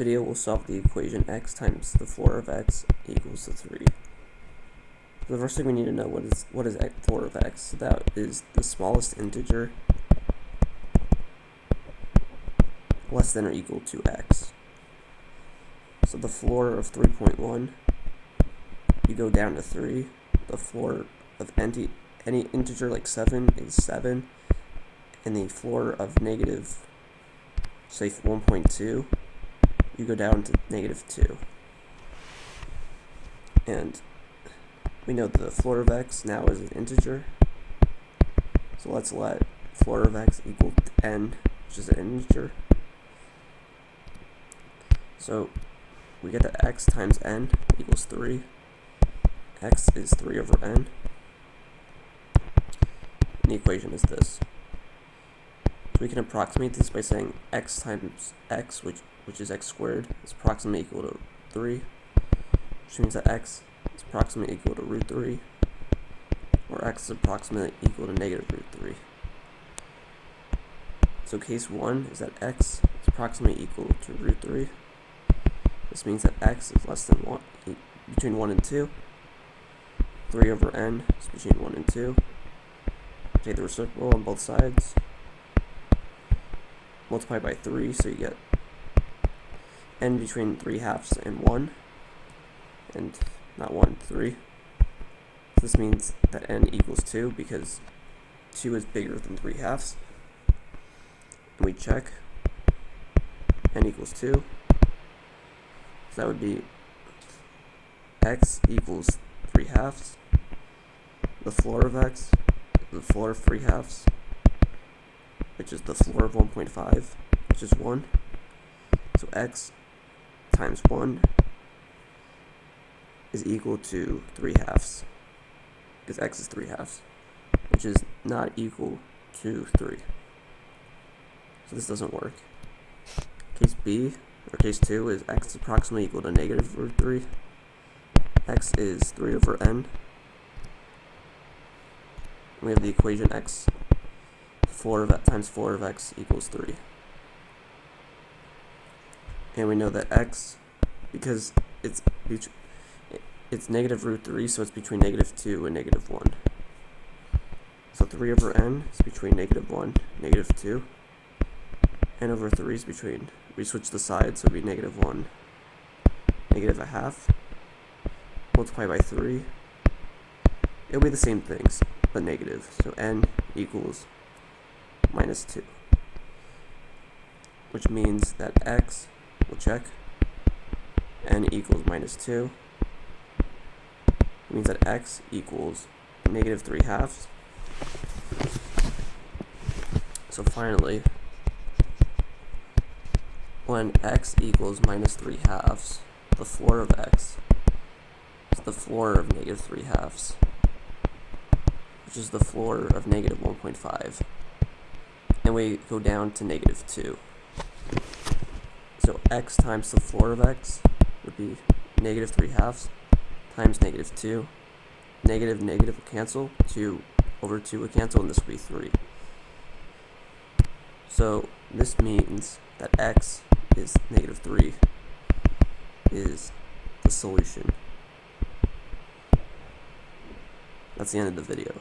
video, we'll solve the equation x times the floor of x equals to 3. So the first thing we need to know, what is floor of x? So that is the smallest integer less than or equal to x. So the floor of 3.1, you go down to 3. The floor of any integer like 7 is 7. And the floor of negative, say 1.2, you go down to -2. And we know the floor of x now is an integer. So let's let floor of x equal to n, which is an integer. So we get that x times n equals 3. X is 3 over n. And the equation is this. So we can approximate this by saying x times x, which is x squared, is approximately equal to 3, which means that x is approximately equal to root 3, or x is approximately equal to -√3. So case 1 is that x is approximately equal to root 3. This means that x is less than 1, between 1 and 2. 3 over n is between 1 and 2. Take the reciprocal on both sides. Multiply by 3, so you get n between 3/2 and 1, and not 1, 3. So this means that n equals 2 because 2 is bigger than 3/2. And we check n equals 2. So that would be x equals 3/2. The floor of x, the floor of 3/2, which is the floor of 1.5, which is 1. So x times 1 is equal to 3/2, because x is 3/2, which is not equal to 3. So this doesn't work. Case B, or case 2, is x is approximately equal to -√3. X is 3 over n. We have the equation x times floor of x equals 3. And we know that x, because it's -√3, so it's between -2 and -1. So 3 over n is between -1, -2. N over 3 is between, we switch the sides, so it'll be -1, -1/2. Multiply by 3. It'll be the same things, but negative. So n equals -2. Which means that x, we'll check, n equals -2. It means that x equals -3/2. So finally, when x equals -3/2, the floor of x is the floor of -3/2, which is the floor of -1.5. And we go down to -2. So x times the floor of x would be -3/2 times -2. Negative will cancel. 2 over 2 will cancel, and this will be 3. So this means that x is -3 is the solution. That's the end of the video.